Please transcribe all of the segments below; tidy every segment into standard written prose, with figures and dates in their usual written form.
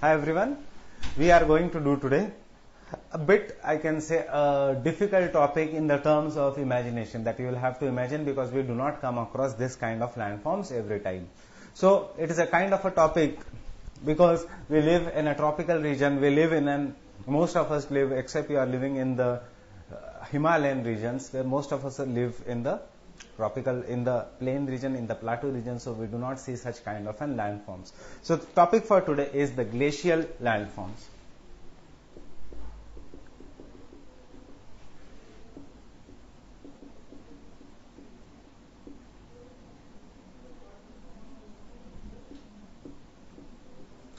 Hi everyone, we are going to do today a bit, I can say, a difficult topic in the terms of imagination that you will have to imagine because we do not come across this kind of landforms every time. So it is a kind of a topic because we live in a tropical region, most of us live, except you are living in the Himalayan regions, where most of us live in the tropical, in the plain region, in the plateau region, so we do not see such kind of landforms. So the topic for today is the glacial landforms.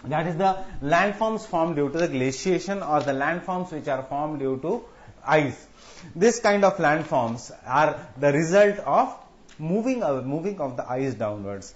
That is the landforms formed due to the glaciation or the landforms which are formed due to ice. This kind of landforms are the result of moving of the ice downwards.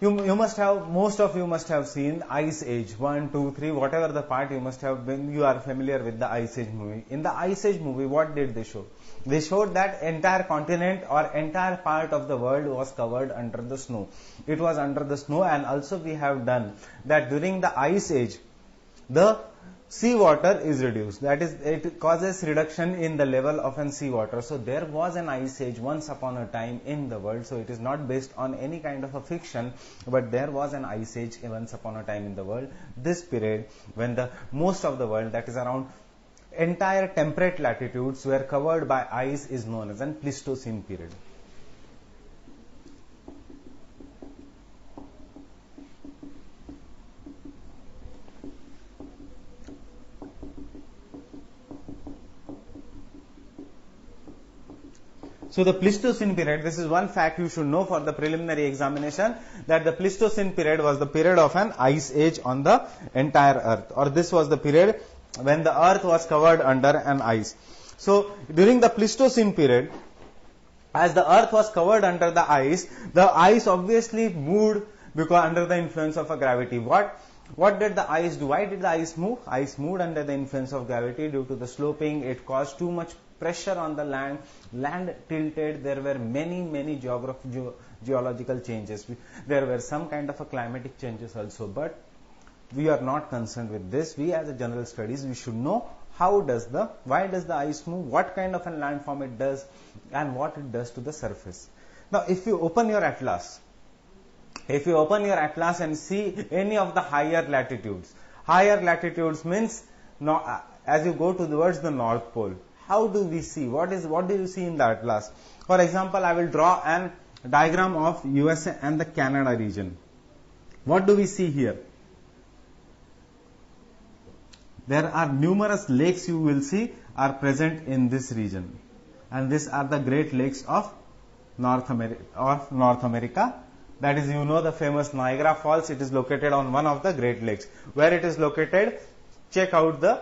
Most of you must have seen Ice Age 1, 2, 3, whatever the part you must have been. You are familiar with the Ice Age movie. In the Ice Age movie, what did they show? They showed that entire continent or entire part of the world was covered under the snow. It was under the snow, and also we have done that during the Ice Age, the seawater is reduced. That is, it causes reduction in the level of an seawater. So there was an ice age once upon a time in the world. So it is not based on any kind of a fiction, but there was an ice age once upon a time in the world. This period when the most of the world, that is around entire temperate latitudes, were covered by ice is known as an Pleistocene period. So the Pleistocene period, this is one fact you should know for the preliminary examination, that the Pleistocene period was the period of an ice age on the entire earth, or this was the period when the earth was covered under an ice. So during the Pleistocene period, as the earth was covered under the ice obviously moved because under the influence of a gravity. What did the ice do? Why did the ice move? Ice moved under the influence of gravity due to the sloping. It caused too much pressure on the land. Land tilted. There were many geological changes. There were some kind of a climatic changes also, but we are not concerned with this. We, as a general studies, we should know why does the ice move, what kind of a landform it does, and what it does to the surface. Now, if you open your atlas and see any of the higher latitudes means as you go towards the North Pole, how do we see? What do you see in the atlas? For example, I will draw an diagram of USA and the Canada region. What do we see here? There are numerous lakes you will see are present in this region, and these are the Great Lakes of North America. That is, the famous Niagara Falls. It is located on one of the Great Lakes. Where it is located, check out the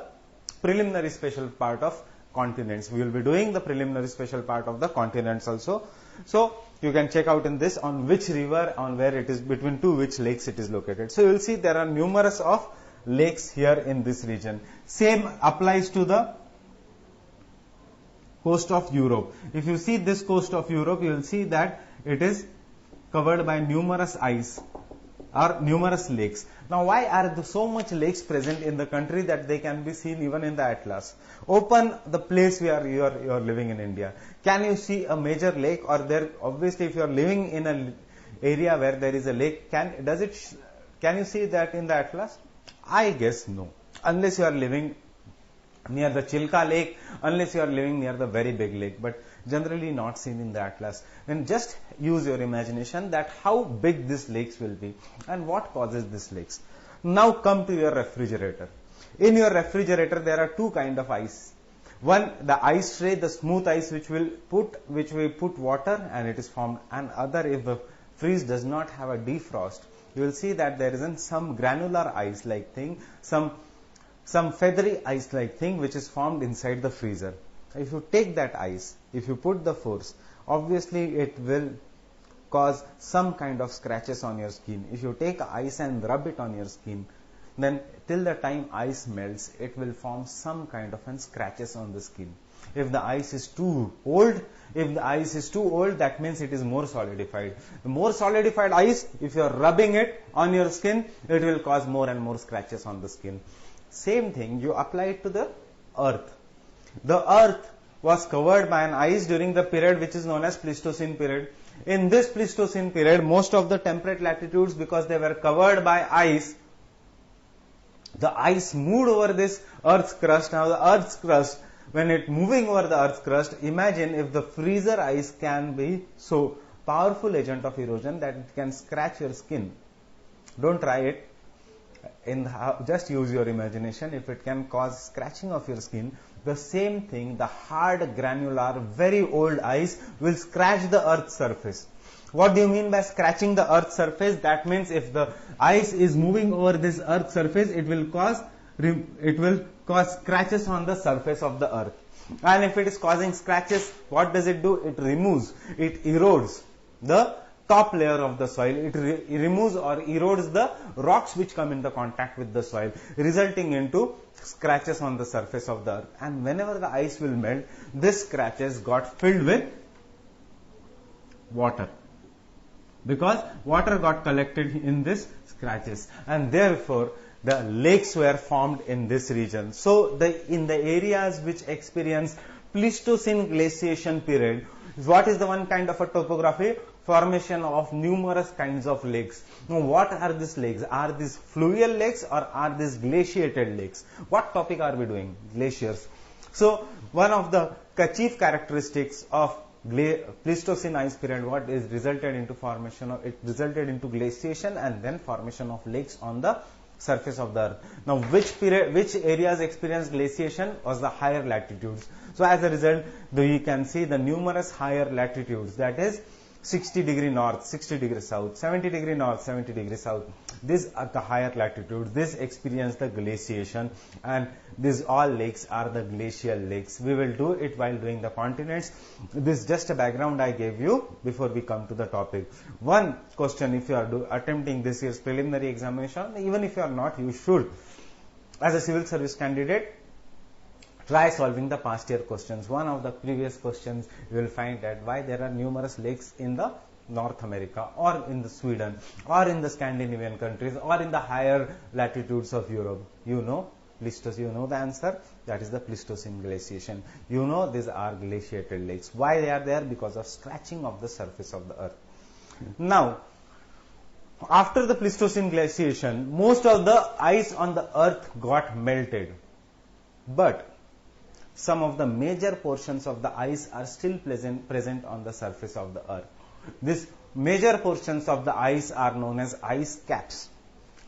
preliminary special part of continents. We will be doing the preliminary special part of the continents also. So you can check out in this on which river, on where it is, between which lakes it is located. So you will see there are numerous of lakes here in this region. Same applies to the coast of Europe. If you see this coast of Europe, you will see that it is covered by numerous ice or numerous lakes. Now, why are there so much lakes present in the country that they can be seen even in the atlas? Open the place where you are living in India. Can you see a major lake? Or there, obviously, if you are living in an area where there is a lake, can you see that in the atlas? I guess no, unless you are living near the Chilka lake, unless you are living near the very big lake, but generally not seen in the atlas. Then just use your imagination that how big these lakes will be and what causes these lakes. Now come to your refrigerator. In your refrigerator there are two kind of ice. One, the ice tray, the smooth ice which we put water and it is formed, and other, if the freeze does not have a defrost, you will see that there is some granular ice like thing, some feathery ice like thing which is formed inside the freezer. If you take that ice, if you put the force, obviously it will cause some kind of scratches on your skin. If you take ice and rub it on your skin, then till the time ice melts, it will form some kind of scratches on the skin. If the ice is too old, that means it is more solidified. The more solidified ice, if you are rubbing it on your skin, it will cause more and more scratches on the skin. Same thing, you apply it to the earth. The earth was covered by an ice during the period which is known as Pleistocene period. In this Pleistocene period, most of the temperate latitudes, because they were covered by ice, the ice moved over this earth's crust. Now the earth's crust, when it moving over the earth's crust, imagine if the freezer ice can be so powerful agent of erosion that it can scratch your skin. Don't try it. Just use your imagination. If it can cause scratching of your skin, the same thing, the hard, granular, very old ice will scratch the earth's surface. What do you mean by scratching the earth's surface? That means if the ice is moving over this earth's surface, it will cause scratches on the surface of the earth. And if it is causing scratches, what does it do? It erodes the top layer of the soil. It removes or erodes the rocks which come into contact with the soil, resulting into scratches on the surface of the earth. And whenever the ice will melt, this scratches got filled with water, because water got collected in this scratches, and therefore the lakes were formed in this region. So in the areas which experience Pleistocene glaciation period, what is the one kind of a topography? Formation of numerous kinds of lakes. Now, what are these lakes? Are these fluvial lakes or are these glaciated lakes? What topic are we doing? Glaciers. So, one of the chief characteristics of Pleistocene ice period, what is resulted into formation of, it resulted into glaciation and then formation of lakes on the surface of the earth. Now, which areas experienced glaciation? Was the higher latitudes. So, as a result, you can see the numerous higher latitudes, that is 60 degree north, 60 degree south, 70 degree north, 70 degree south. These are the higher latitudes. This experience the glaciation, and these all lakes are the glacial lakes. We will do it while doing the continents. This is just a background I gave you before we come to the topic. One question, if you are attempting this year's preliminary examination, even if you are not, you should, as a civil service candidate, try solving the past year questions. One of the previous questions, you will find that why there are numerous lakes in the North America or in the Sweden or in the Scandinavian countries or in the higher latitudes of Europe. You know Pleistocene, you know the answer. That is the Pleistocene glaciation. You know these are glaciated lakes. Why they are there? Because of scratching of the surface of the earth. Now, after the Pleistocene glaciation, most of the ice on the earth got melted. But some of the major portions of the ice are still present on the surface of the earth. These major portions of the ice are known as ice caps.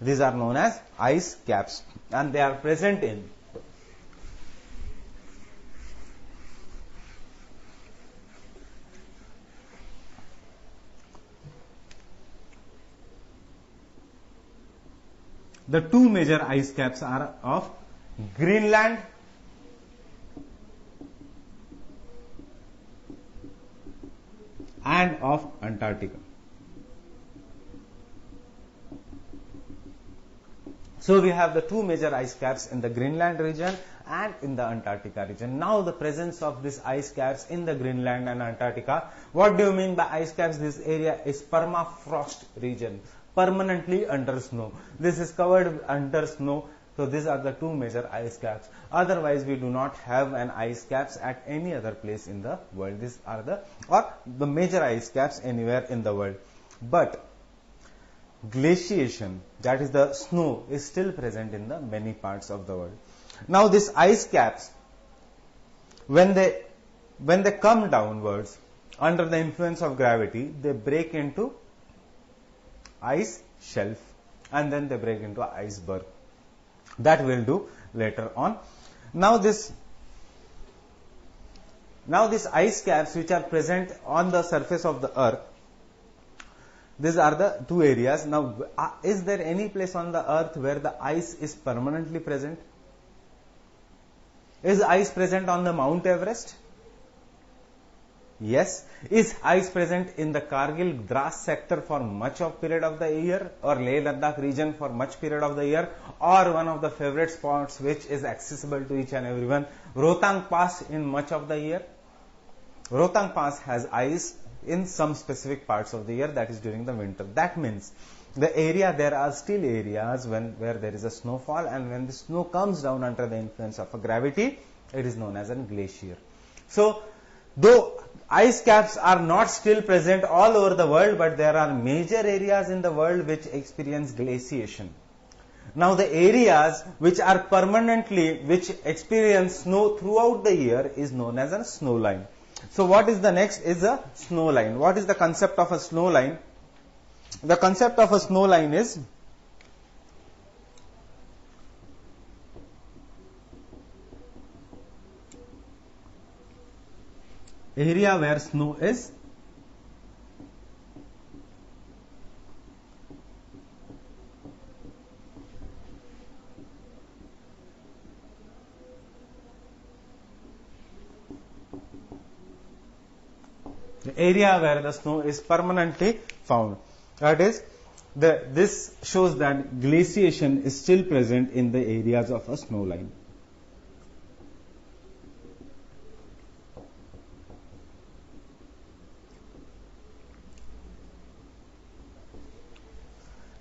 These are known as ice caps, and they are present in the two major ice caps are of Greenland and of Antarctica. So we have the two major ice caps in the Greenland region and in the Antarctica region. Now the presence of these ice caps in the Greenland and Antarctica, what do you mean by ice caps? This area is permafrost region, permanently under snow. This is covered under snow. So these are the two major ice caps. Otherwise, we do not have an ice caps at any other place in the world. These are the major ice caps anywhere in the world. But glaciation, that is the snow, is still present in the many parts of the world. Now these ice caps, when they come downwards under the influence of gravity, they break into ice shelf and then they break into iceberg. That we'll do later on. Now these ice caps which are present on the surface of the earth, these are the two areas. Now, is there any place on the earth where the ice is permanently present? Is ice present on the Mount Everest? Yes. Is ice present in the Kargil Dras sector for much of period of the year, or Leh Ladakh region for much period of the year, or one of the favorite spots which is accessible to each and everyone, Rohtang Pass, in much of the year? Rohtang Pass has ice in some specific parts of the year, that is during the winter. That means there are still areas where there is a snowfall, and when the snow comes down under the influence of a gravity, it is known as a glacier. So, though ice caps are not still present all over the world, but there are major areas in the world which experience glaciation. Now, the areas which which experience snow throughout the year is known as a snow line. So, what is the next is a snow line. What is the concept of a snow line? The concept of a snow line is area where snow is permanently found. That is, this shows that glaciation is still present in the areas of a snow line.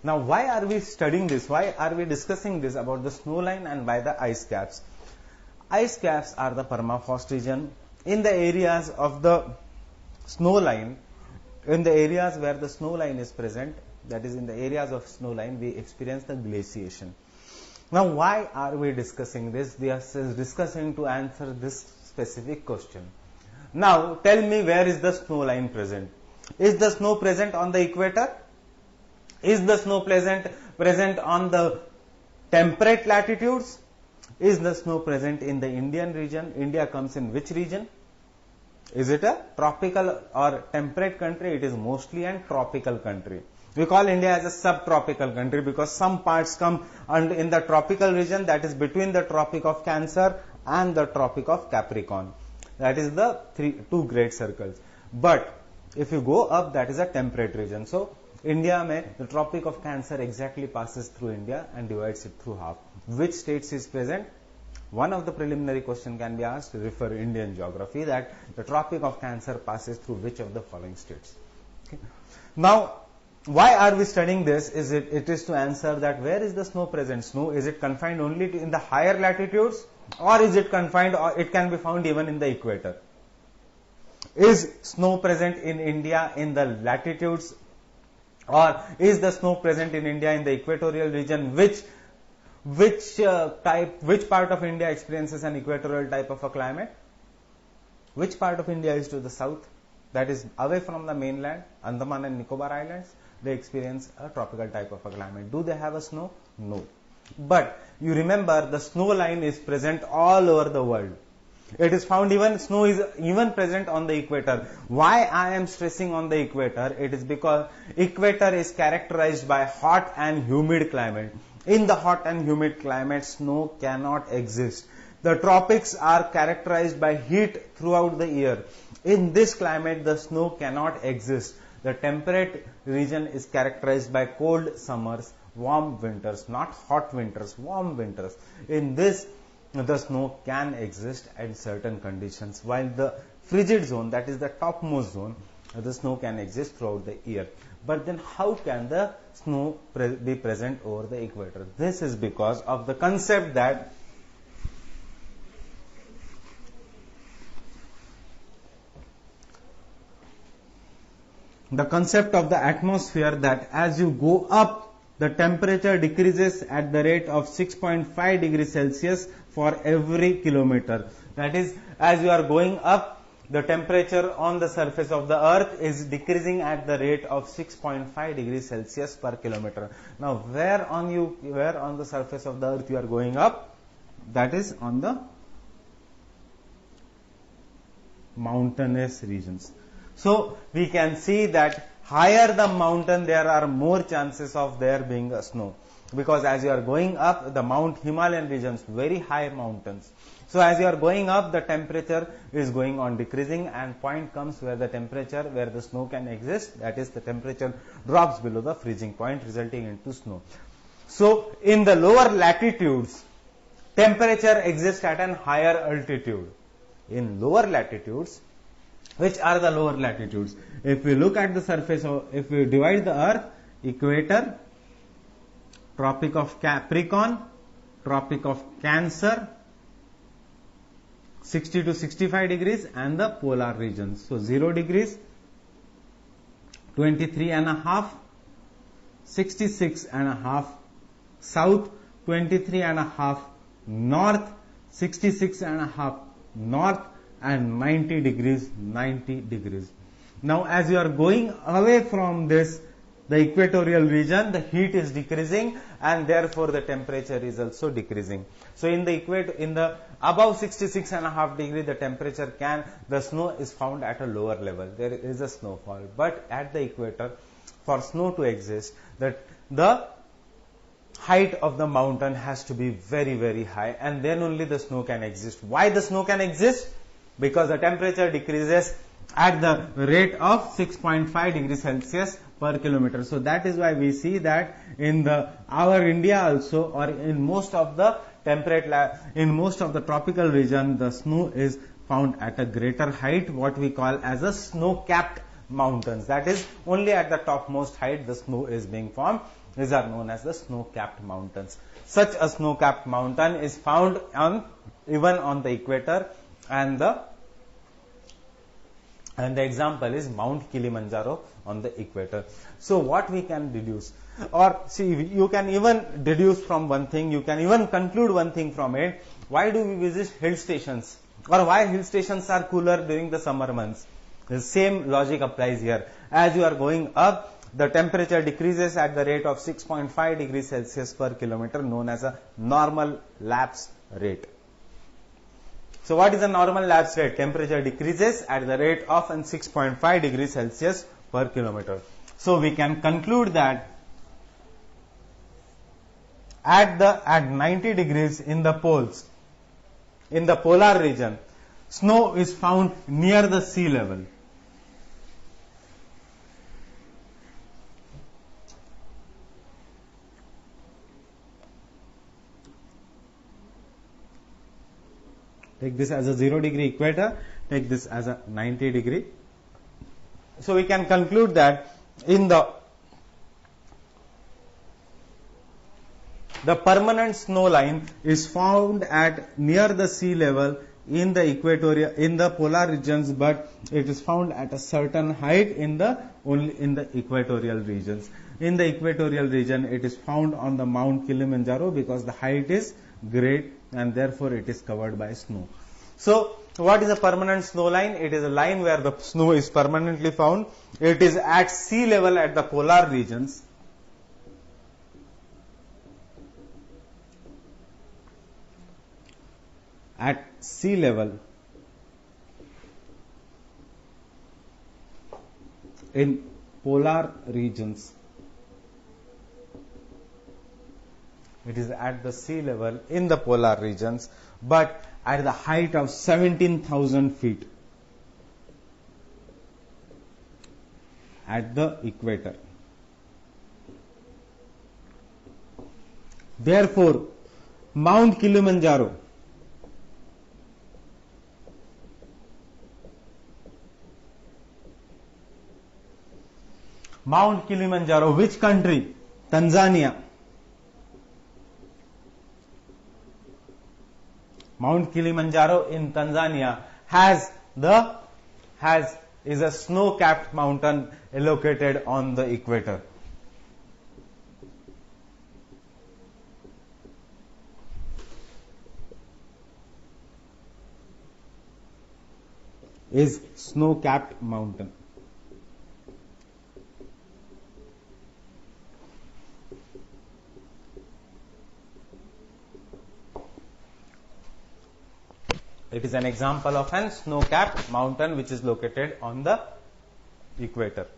Now, why are we studying this? Why are we discussing this about the snow line and why the ice caps? Ice caps are the permafrost region. In the areas of the snow line, in the areas where the snow line is present, that is in the areas of snow line, we experience the glaciation. Now, why are we discussing this? We are discussing to answer this specific question. Now, tell me, where is the snow line present? Is the snow present on the equator? Is the snow present on the temperate latitudes? Is the snow present in the Indian region? India comes in which region? Is it a tropical or temperate country? It is mostly a tropical country. We call India as a subtropical country because some parts come in the tropical region, that is between the Tropic of Cancer and the Tropic of Capricorn. That is the two great circles. But if you go up, that is a temperate region. So, the Tropic of Cancer exactly passes through India and divides it through half. Which states is present? One of the preliminary question can be asked, refer Indian geography, that the Tropic of Cancer passes through which of the following states. Okay. Now, why are we studying this? It is to answer that where is the snow present? Snow, is it confined only in the higher latitudes, or is it confined, or it can be found even in the equator? Is snow present in India in the latitudes, or is the snow present in India in the equatorial region? Which part of India experiences an equatorial type of a climate? Which part of India is to the south? That is away from the mainland, Andaman and Nicobar Islands. They experience a tropical type of a climate. Do they have a snow? No. But you remember, the snow line is present all over the world. It is found snow is even present on the equator. Why I am stressing on the equator? It is because equator is characterized by hot and humid climate. In the hot and humid climate, snow cannot exist. The tropics are characterized by heat throughout the year. In this climate, the snow cannot exist. The temperate region is characterized by cold summers, warm winters, not hot winters, warm winters. In this, the snow can exist in certain conditions, while the frigid zone, that is the topmost zone, the snow can exist throughout the year. But then how can the snow be present over the equator? This is because of the concept that the atmosphere, that as you go up, the temperature decreases at the rate of 6.5 degrees Celsius for every kilometer. That is, as you are going up, the temperature on the surface of the earth is decreasing at the rate of 6.5 degrees Celsius per kilometer. Now, where on the surface of the earth you are going up? That is on the mountainous regions. So, we can see that higher the mountain, there are more chances of there being a snow. because as you are going up, the Mount Himalayan regions, very high mountains. So as you are going up, the temperature is going on decreasing, and point comes where the temperature, where the snow can exist, that is the temperature drops below the freezing point, resulting into snow. So in the lower latitudes, temperature exists at an higher altitude. In lower latitudes, which are the lower latitudes? If we look at the surface, if we divide the earth, equator, Tropic of Capricorn, Tropic of Cancer, 60 to 65 degrees, and the polar regions. So 0 degrees, 23 and a half, 66 and a half, south, 23 and a half, north, 66 and a half, north, and 90 degrees, 90 degrees. Now as you are going away from this, the equatorial region, the heat is decreasing, and therefore the temperature is also decreasing. So in the above 66 and a half degree, the temperature the snow is found at a lower level. There is a snowfall. But at the equator, for snow to exist, the height of the mountain has to be very, very high, and then only the snow can exist. Why the snow can exist? Because the temperature decreases at the rate of 6.5 degrees Celsius per kilometer. So that is why we see that in our India also, or in most of the tropical region, the snow is found at a greater height, what we call as a snow-capped mountains. That is, only at the topmost height the snow is being formed. These are known as the snow-capped mountains. Such a snow-capped mountain is found even on the equator, and the example is Mount Kilimanjaro on the equator. So what we can deduce, or see, you can even deduce from one thing, you can even conclude one thing from it. Why do we visit hill stations, or why hill stations are cooler during the summer months? The same logic applies here. As you are going up, the temperature decreases at the rate of 6.5 degrees Celsius per kilometer, known as a normal lapse rate. So what is the normal lapse rate? Temperature decreases at the rate of 6.5 degrees Celsius per kilometer. So we can conclude that at 90 degrees in the poles, in the polar region, snow is found near the sea level. Take this as a 0 degree equator, take this as a 90 degree. So we can conclude that in the permanent snow line is found at near the sea level in the polar regions, but it is found at a certain height only in the equatorial regions. In the equatorial region, it is found on the Mount Kilimanjaro because the height is great, and therefore it is covered by snow. So what is a permanent snow line? It is a line where the snow is permanently found. It is at sea level at the polar regions. At sea level in polar regions. It is at the sea level in the polar regions, but at the height of 17,000 feet at the equator. Therefore, Mount Kilimanjaro which country? Tanzania. Mount Kilimanjaro in Tanzania is a snow-capped mountain located on the equator. Is snow-capped mountain. It is an example of an snow-capped mountain which is located on the equator.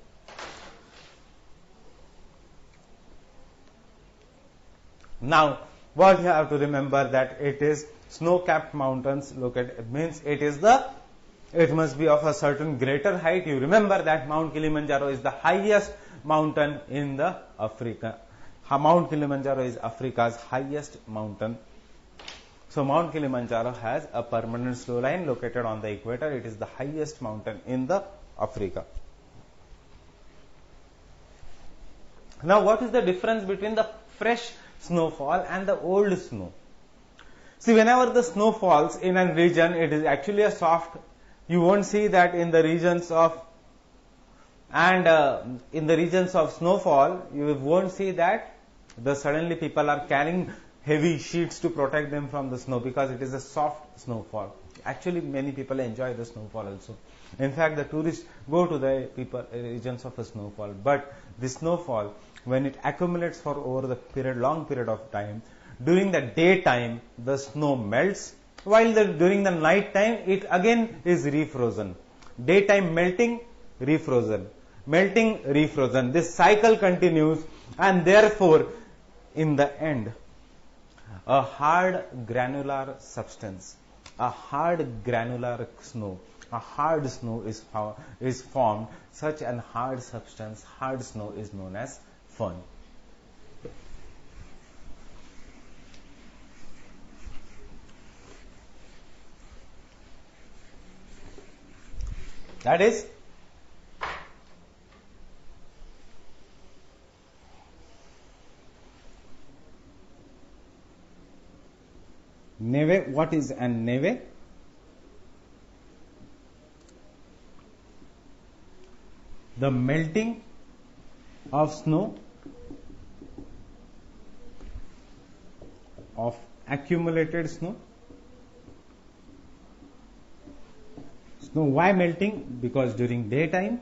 Now, what you have to remember that it is snow-capped mountains. Look at it, means it must be of a certain greater height. You remember that Mount Kilimanjaro is the highest mountain in the Africa. Mount Kilimanjaro is Africa's highest mountain. So Mount Kilimanjaro has a permanent snow line located on the equator. It is the highest mountain in the Africa. Now, what is the difference between the fresh snowfall and the old snow? See, whenever the snow falls in a region, it is actually a soft. You won't see that in the regions of snowfall. You won't see that suddenly people are carrying heavy sheets to protect them from the snow, because it is a soft snowfall. Actually, many people enjoy the snowfall also. In fact, the tourists go to the regions of a snowfall. But the snowfall, when it accumulates for over the long period of time, during the daytime the snow melts, while during the night time it again is refrozen. Daytime melting, refrozen, melting, refrozen. This cycle continues, and therefore in the end a hard granular substance, a hard granular snow, a hard snow is formed. Such an hard substance, hard snow, is known as fern. That is neve. What is an neve? The melting of snow, of accumulated snow. Snow, why melting? Because during daytime,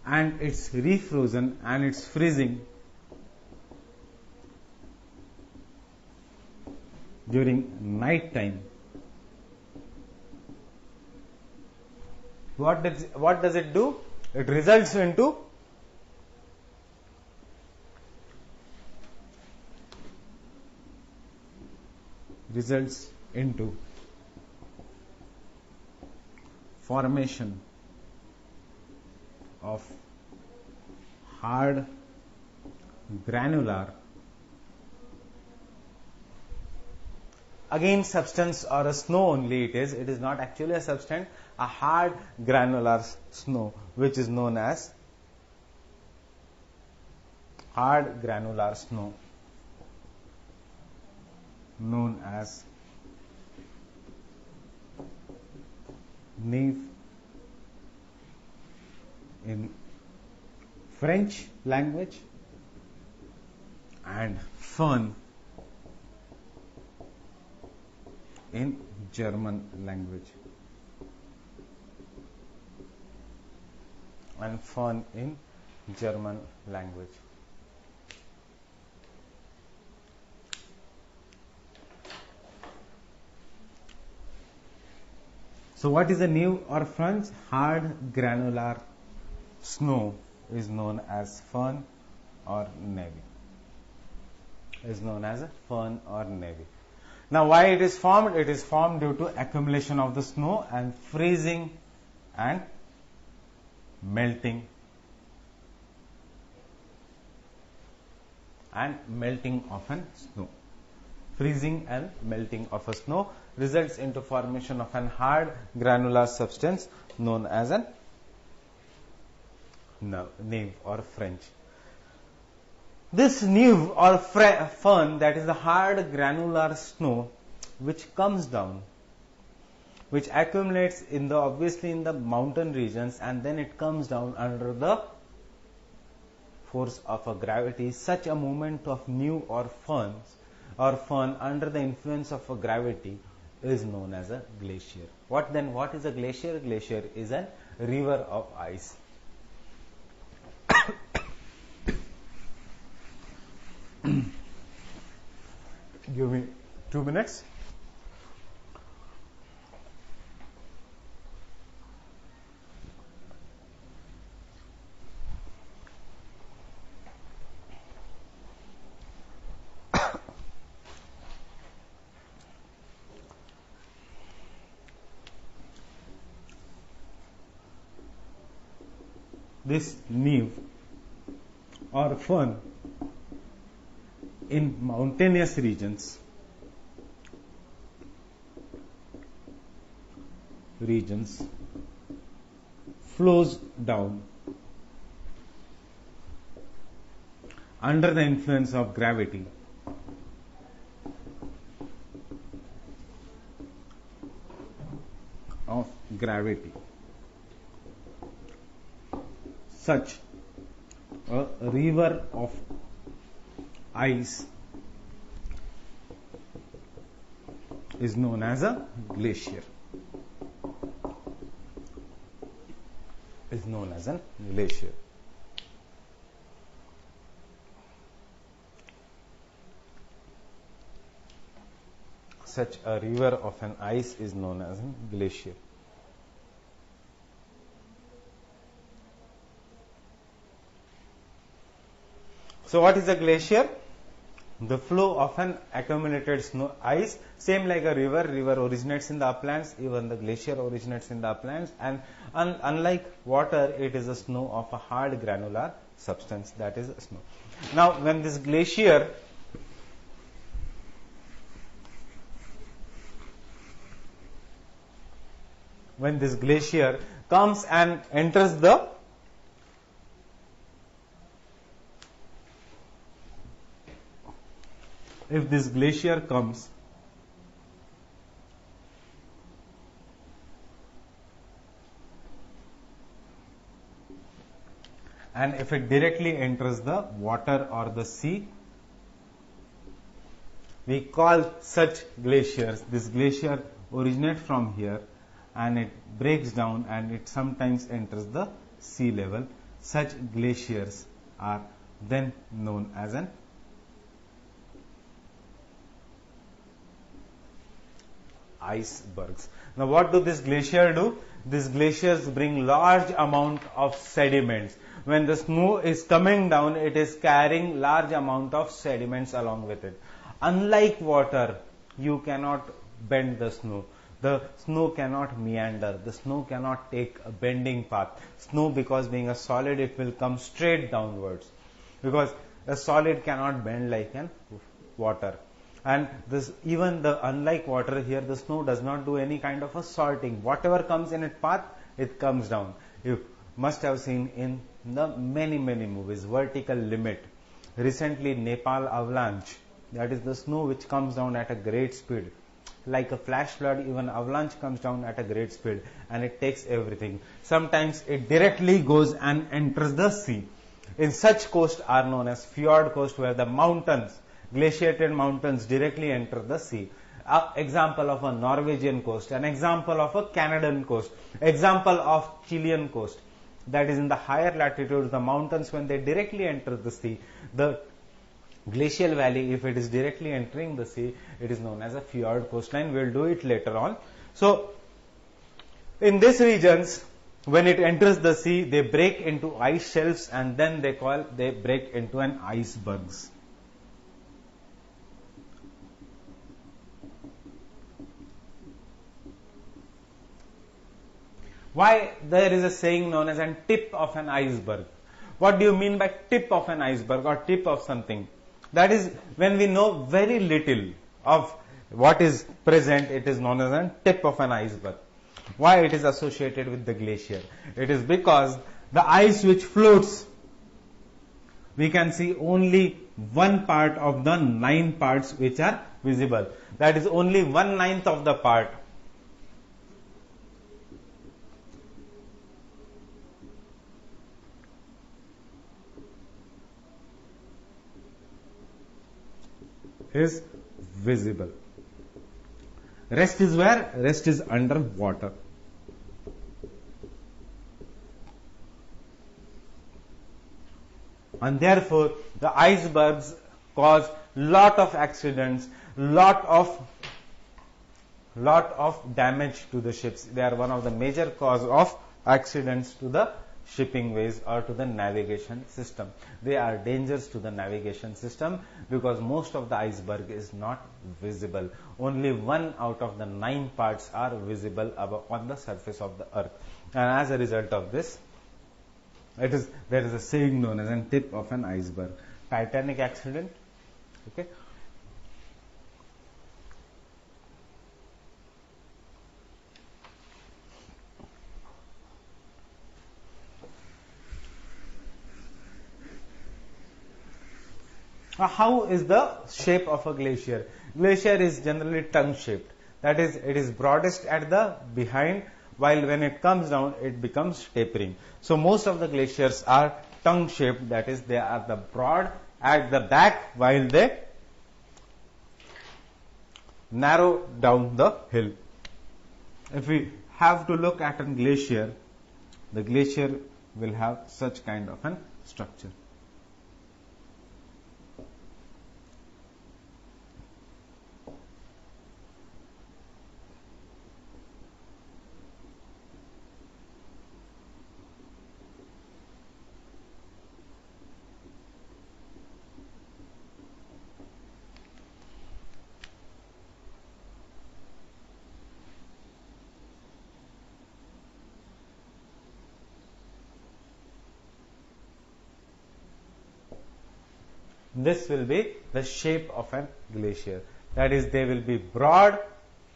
and it's refrozen and it's freezing during night time. What does it do? It results into formation of hard granular, again substance, or a snow only it is not actually a substance, a hard granular snow, which is known as hard granular snow, known as neve in French language and fern in German language, and fern in German language. So what is a neve or fern? Hard granular snow is known as fern or neve. Is known as a fern or neve. Now, why it is formed? It is formed due to accumulation of the snow and freezing and melting of an snow. Freezing and melting of a snow results into formation of an hard granular substance known as a neve or French. This neve or fern, that is the hard granular snow which comes down, which accumulates obviously in the mountain regions, and then it comes down under the force of a gravity. Such a movement of neve or fern under the influence of a gravity is known as a glacier. What is a glacier? Glacier is a river of ice. Give me 2 minutes. this neve or fern in mountainous regions flows down under the influence of gravity such a river of ice is known as a glacier. Such a river of an ice is known as a glacier. So what is a glacier? The flow of an accumulated snow ice, same like a river. River originates in the uplands, even the glacier originates in the uplands, and unlike water, it is a snow of a hard granular substance, that is snow. Now when this glacier comes and enters the if this glacier comes and if it directly enters the water or the sea, we call such glaciers, this glacier originates from here and it breaks down and it sometimes enters the sea level. Such glaciers are then known as an icebergs. Now what do this glacier do? These glaciers bring large amount of sediments. When the snow is coming down, it is carrying large amount of sediments along with it. Unlike water, you cannot bend the snow. The snow cannot meander. The snow cannot take a bending path. Snow, because being a solid, it will come straight downwards. Because a solid cannot bend like an water. And this, unlike water, here the snow does not do any kind of a sorting. Whatever comes in its path, it comes down. You must have seen in the many movies, Vertical Limit. Recently, Nepal avalanche, that is the snow which comes down at a great speed. Like a flash flood, even avalanche comes down at a great speed and it takes everything. Sometimes it directly goes and enters the sea. In such coasts are known as fjord coast, where the mountains, glaciated mountains, directly enter the sea. Example of a Norwegian coast, an example of a Canadian coast, example of Chilean coast. That is in the higher latitudes, the mountains, when they directly enter the sea, the glacial valley, if it is directly entering the sea, it is known as a fjord coastline. We will do it later on. So in these regions, when it enters the sea, they break into ice shelves and then they break into an icebergs. Why there is a saying known as a tip of an iceberg? What do you mean by tip of an iceberg or tip of something? That is, when we know very little of what is present, it is known as a tip of an iceberg. Why it is associated with the glacier? It is because the ice which floats, we can see only one part of the 9 parts which are visible. That is only 1/9 of the part. Is visible. Rest is where? Rest is under water. And therefore, the icebergs cause lot of accidents, lot of damage to the ships. They are one of the major cause of accidents to the shipping ways or to the navigation system. They are dangers to the navigation system because most of the iceberg is not visible. Only 1 out of the 9 parts are visible on the surface of the earth. And as a result of this, There is a saying known as a tip of an iceberg. Titanic accident. Okay. How is the shape of a glacier? Glacier is generally tongue shaped. That is, it is broadest at the behind, while when it comes down, it becomes tapering. So most of the glaciers are tongue shaped. That is, they are the broad at the back while they narrow down the hill. If we have to look at a glacier, the glacier will have such kind of an structure. This will be the shape of a glacier. That is, they will be broad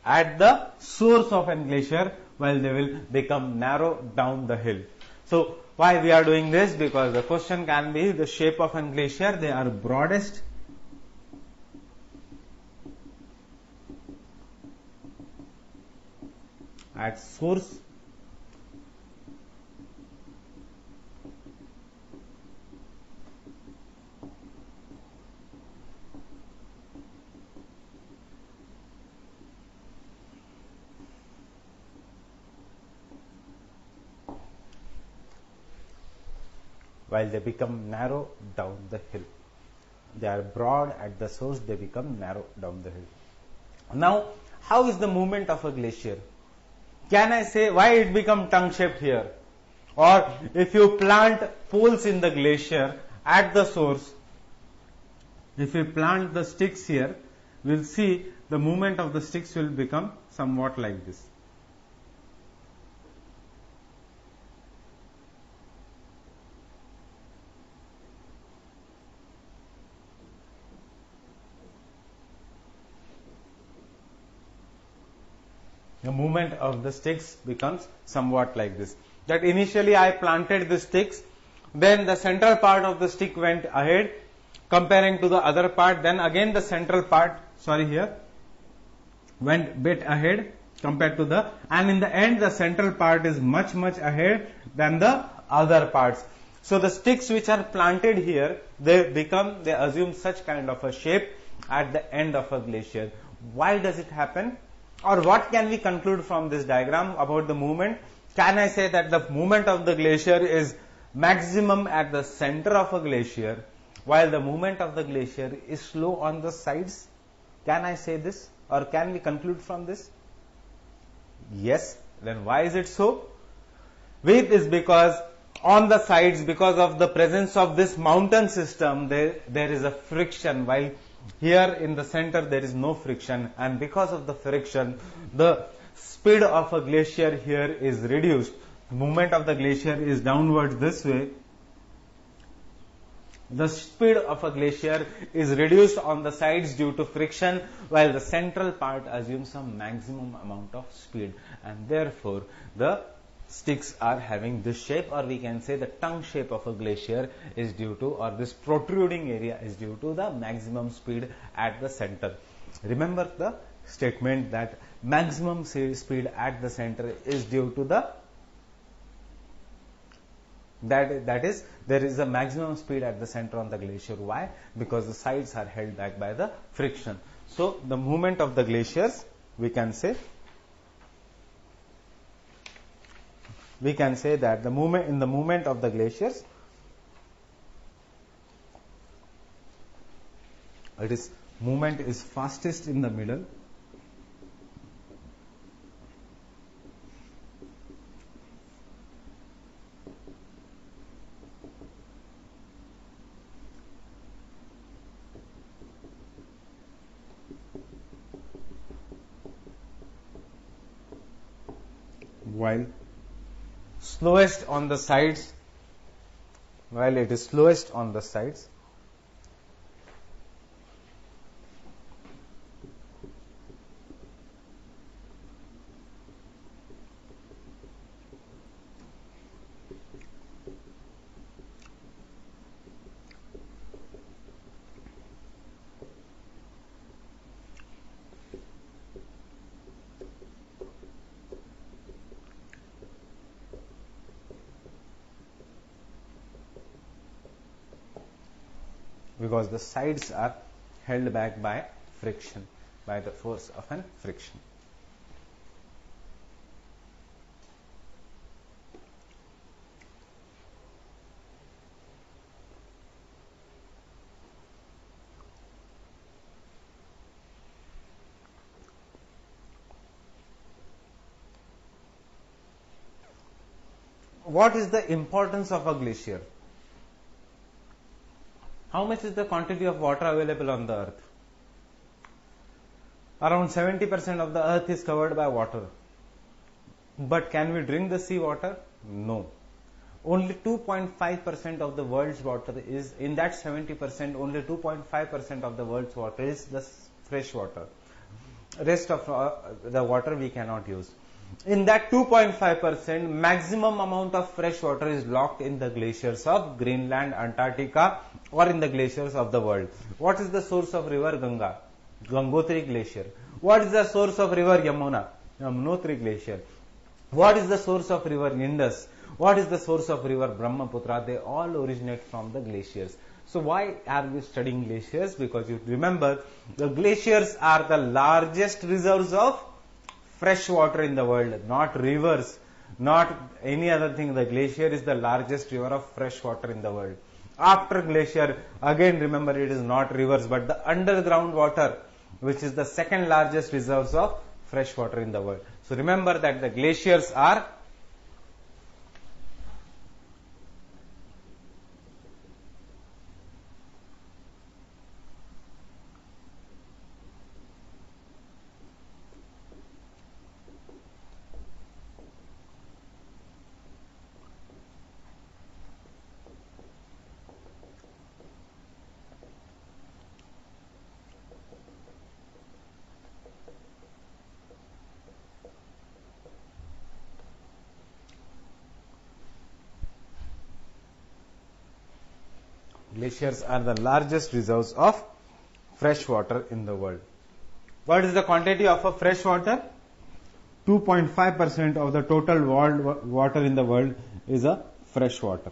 at the source of a glacier while they will become narrow down the hill. So, why we are doing this? Because the question can be the shape of a glacier. They are broadest at source while they become narrow down the hill. They are broad at the source, they become narrow down the hill. Now, how is the movement of a glacier? Can I say why it become tongue shaped here? Or if you plant poles in the glacier at the source, if we plant the sticks here, we'll see the movement of the sticks will become somewhat like this. The movement of the sticks becomes somewhat like this. That initially I planted the sticks, then the central part of the stick went ahead comparing to the other part, then again the central part, went bit ahead compared to the, and in the end the central part is much ahead than the other parts. So the sticks which are planted here, they assume such kind of a shape at the end of a glacier. Why does it happen? Or what can we conclude from this diagram about the movement? Can I say that the movement of the glacier is maximum at the center of a glacier, while the movement of the glacier is slow on the sides? Can I say this? Or can we conclude from this? Yes. Then why is it so? It is because on the sides, because of the presence of this mountain system, there is a friction, while here in the center there is no friction, and because of the friction, the speed of a glacier here is reduced. The movement of the glacier is downwards this way. The speed of a glacier is reduced on the sides due to friction, while the central part assumes some maximum amount of speed, and therefore the sticks are having this shape, or we can say the tongue shape of a glacier is due to, or this protruding area is due to the maximum speed at the center. Remember the statement that maximum speed at the center is due to the, that is, there is a maximum speed at the center on the glacier. Why? Because the sides are held back by the friction. So the movement of the glaciers, we can say that the movement of the glaciers, movement is fastest in the middle, while slowest on the sides while it is slowest on the sides. Because the sides are held back by friction, by the force of an friction. What is the importance of a glacier? How much is the quantity of water available on the earth? Around 70% of the earth is covered by water. But can we drink the sea water? No. Only 2.5% of the world's water is, in that 70%, only 2.5% of the world's water is the fresh water. Rest of the water we cannot use. In that 2.5%, maximum amount of fresh water is locked in the glaciers of Greenland, Antarctica, or in the glaciers of the world. What is the source of river Ganga? Gangotri Glacier. What is the source of river Yamuna? Yamunotri Glacier. What is the source of river Indus? What is the source of river Brahmaputra? They all originate from the glaciers. So why are we studying glaciers? Because you remember, the glaciers are the largest reserves of fresh water in the world, not rivers, not any other thing. The glacier is the largest river of fresh water in the world. After glacier, again remember, it is not rivers but the underground water, which is the second largest reserves of fresh water in the world. So remember that the glaciers are glaciers are the largest reserves of fresh water in the world. What is the quantity of a fresh water? 2.5% of the total world water in the world is a fresh water,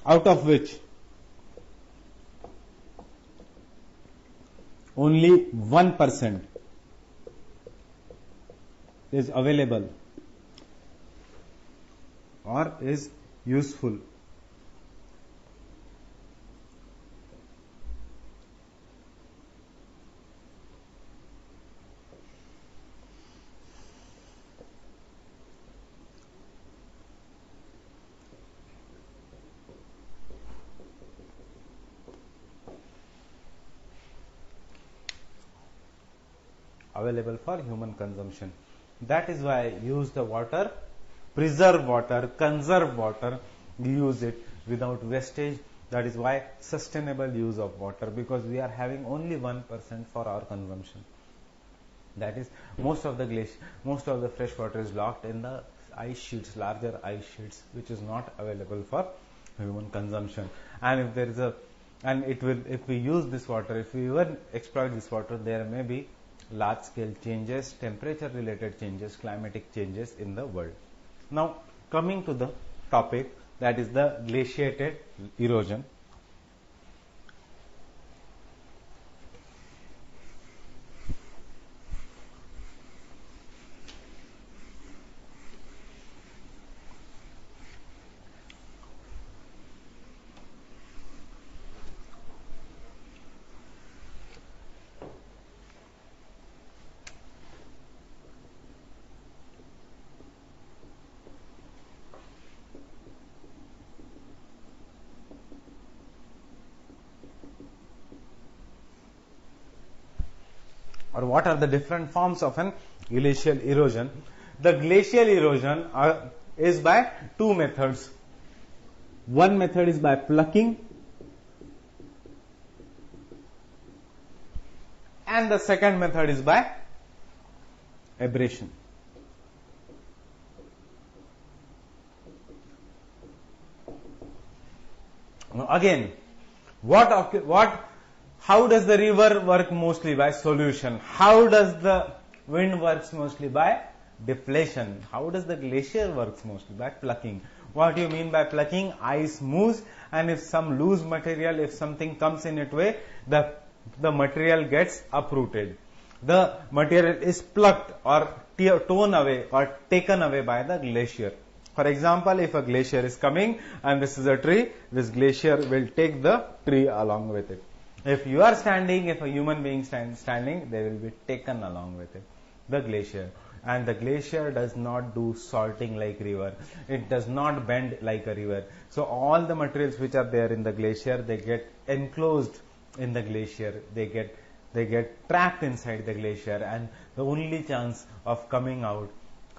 out of which only 1% is available or is useful. Available for human consumption. That is why use the water, preserve water, conserve water, use it without wastage. That is why sustainable use of water, because we are having only 1% for our consumption. That is, most of the fresh water is locked in the ice sheets, larger ice sheets, which is not available for human consumption. And if there is if we use this water, if we even exploit this water, there may be large scale changes, temperature related changes, climatic changes in the world. Now coming to the topic, that is the glaciated erosion. Or what are the different forms of an glacial erosion? The glacial erosion is by two methods. One method is by plucking, and the second method is by abrasion. Again, how does the river work? Mostly by solution. How does the wind works? Mostly by deflation. How does the glacier works? Mostly by plucking. What do you mean by plucking? Ice moves, and if some loose material, if something comes in its way, the material gets uprooted. The material is plucked or torn away or taken away by the glacier. For example, if a glacier is coming and this is a tree, this glacier will take the tree along with it. If you are standing, if a human being standing, they will be taken along with it. The glacier. And the glacier does not do salting like river. It does not bend like a river. So all the materials which are there in the glacier, they get enclosed in the glacier. They get trapped inside the glacier, and the only chance of coming out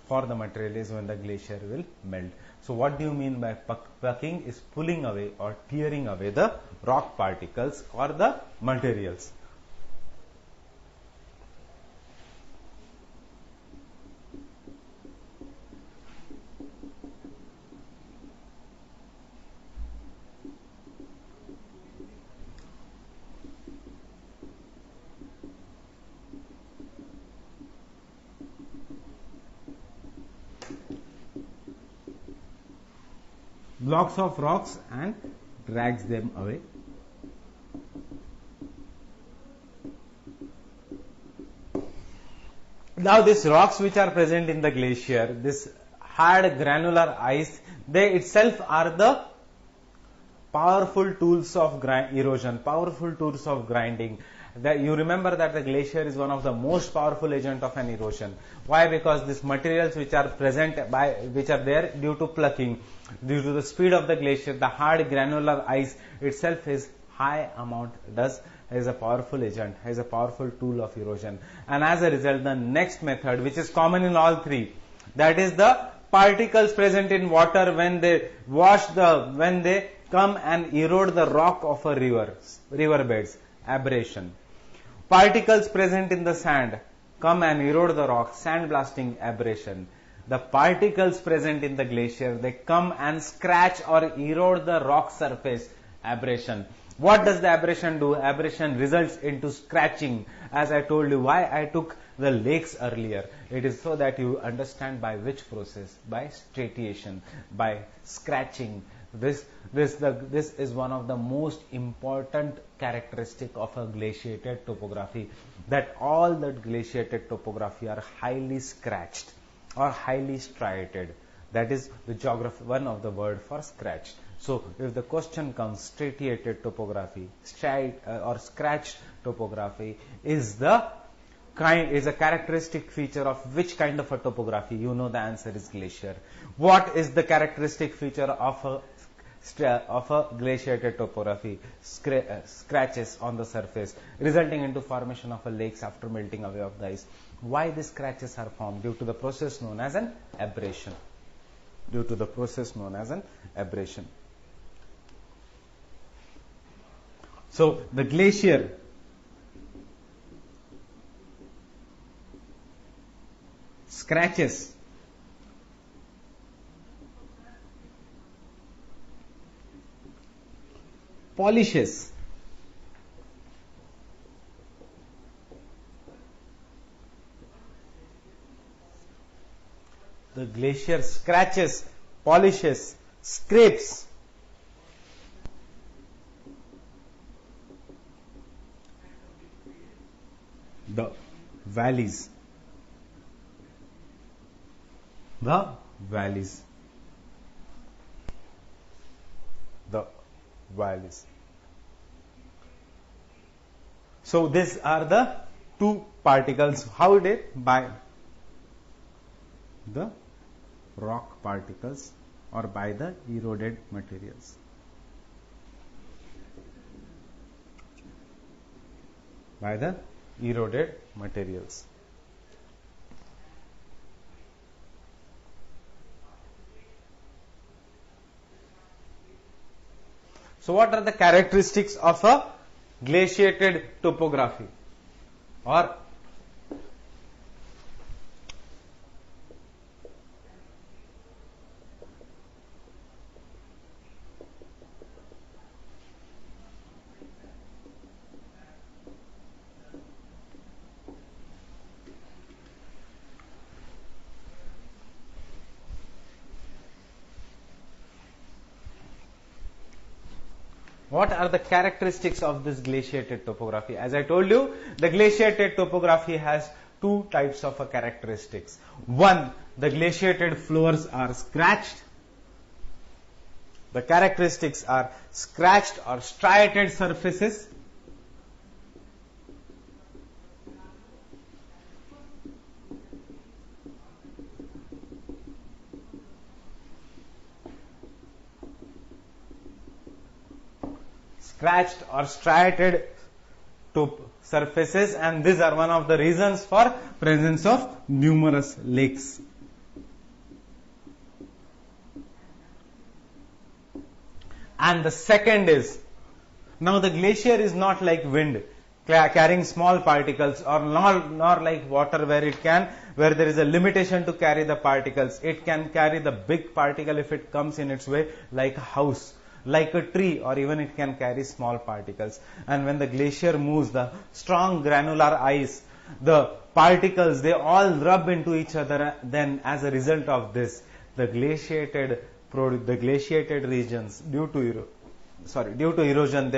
for the material is when the glacier will melt. So what do you mean by plucking? Is pulling away or tearing away the rock particles or the materials. Blocks of rocks and drags them away. Now these rocks which are present in the glacier, this hard granular ice, they itself are the powerful tools of erosion, powerful tools of grinding. You remember that the glacier is one of the most powerful agent of an erosion. Why? Because these materials which are present which are there due to plucking, due to the speed of the glacier, the hard granular ice itself is high amount, is a powerful agent, is a powerful tool of erosion. And as a result, the next method, which is common in all three, that is the particles present in water when they when they come and erode the rock of a river beds, abrasion. Particles present in the sand come and erode the rock, sandblasting, abrasion. The particles present in the glacier, they come and scratch or erode the rock surface, abrasion. What does the abrasion do? Abrasion results into scratching. As I told you, why I took the lakes earlier. It is so that you understand by which process, by stratiation, by scratching. This is one of the most important characteristic of a glaciated topography, that all the glaciated topography are highly scratched or highly striated. That is the geography, one of the word for scratched. So if the question comes, stratiated topography, or scratched topography is a characteristic feature of which kind of a topography? You know the answer is glacier. What is the characteristic feature of a glaciated topography? Scratches on the surface, resulting into formation of a lakes after melting away of the ice. Why these scratches are formed? Due to the process known as an abrasion. Due to the process known as an abrasion. So the glacier scratches polishes the glacier scratches, polishes, scrapes the valleys. The valleys. The valleys. So these are the two particles. How did? By the rock particles or by the eroded materials. By the eroded materials. So what are the characteristics of a glaciated topography? Or what are the characteristics of this glaciated topography? As I told you, the glaciated topography has two types of characteristics. One, the glaciated floors are scratched. The characteristics are scratched or striated surfaces. Scratched or striated surfaces, and these are one of the reasons for presence of numerous lakes. And the second is, now the glacier is not like wind carrying small particles, or nor like water where there is a limitation to carry the particles. It can carry the big particle if it comes in its way, like a house, like a tree, or even it can carry small particles. And when the glacier moves, the strong granular ice, the particles, they all rub into each other. Then as a result of this, the glaciated regions, due to erosion,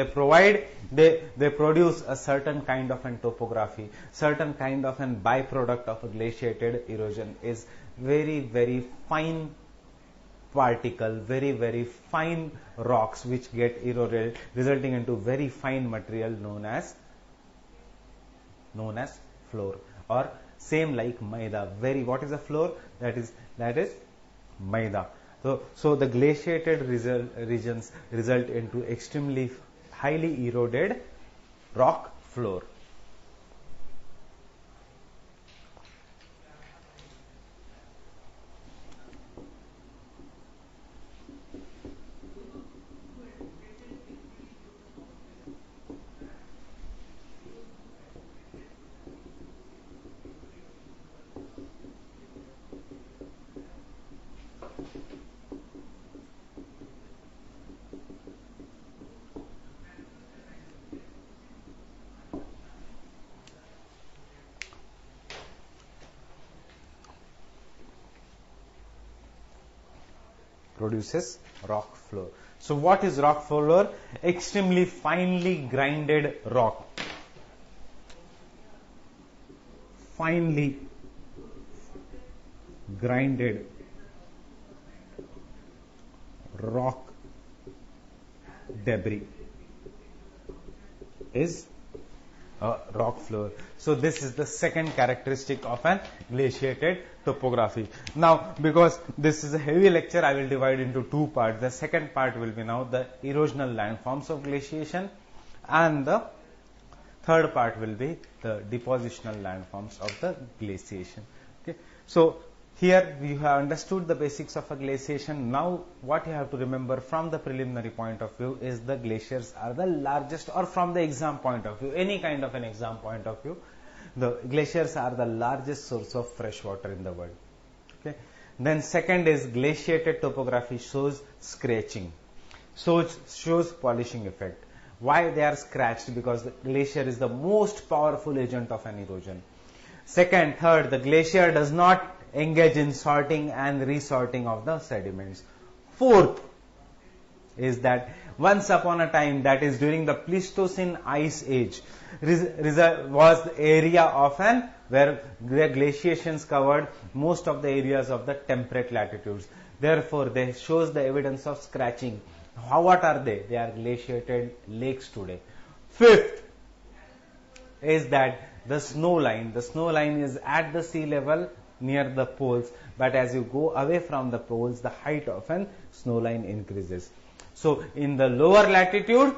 they produce a certain kind of an topography. Certain kind of an byproduct of a glaciated erosion is very, very fine particle, very, very fine rocks which get eroded, resulting into very fine material known as floor, or same like maida. What is a floor? That is maida. So the glaciated regions result into extremely highly eroded rock floor. Produces rock floor. So what is rock floor? Extremely finely grinded rock. Finely grinded rock debris is a rock floor. So this is the second characteristic of an glaciated topography. Now, because this is a heavy lecture, I will divide into two parts. The second part will be now the erosional landforms of glaciation, and the third part will be the depositional landforms of the glaciation. Okay. So here we have understood the basics of a glaciation. Now what you have to remember from the preliminary point of view is the glaciers are the largest, or from the exam point of view, any kind of an exam point of view, the glaciers are the largest source of fresh water in the world. Okay. Then second is glaciated topography shows scratching, shows polishing effect. Why they are scratched? Because the glacier is the most powerful agent of an erosion. Second, third, the glacier does not engage in sorting and resorting of the sediments. Fourth is that once upon a time, that is during the Pleistocene ice age, was the area of where the glaciations covered most of the areas of the temperate latitudes. Therefore, they shows the evidence of scratching. What are they? They are glaciated lakes today. Fifth is that the snow line is at the sea level near the poles, but as you go away from the poles, the height of an snow line increases. So in the lower latitude,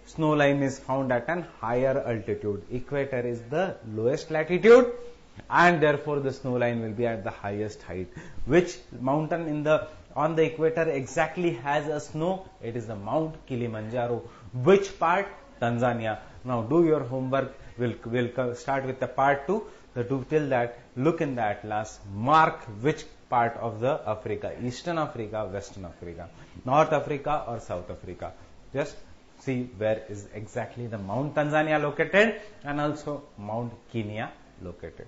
snow line is found at an higher altitude. Equator is the lowest latitude, and therefore the snow line will be at the highest height. Which mountain on the equator exactly has a snow? It is the Mount Kilimanjaro. Which part? Tanzania. Now do your homework. We'll start with the part 2. Till that, look in the atlas, mark which part of the Africa, Eastern Africa, Western Africa, North Africa or South Africa. Just see where is exactly the Mount Tanzania located and also Mount Kenya located.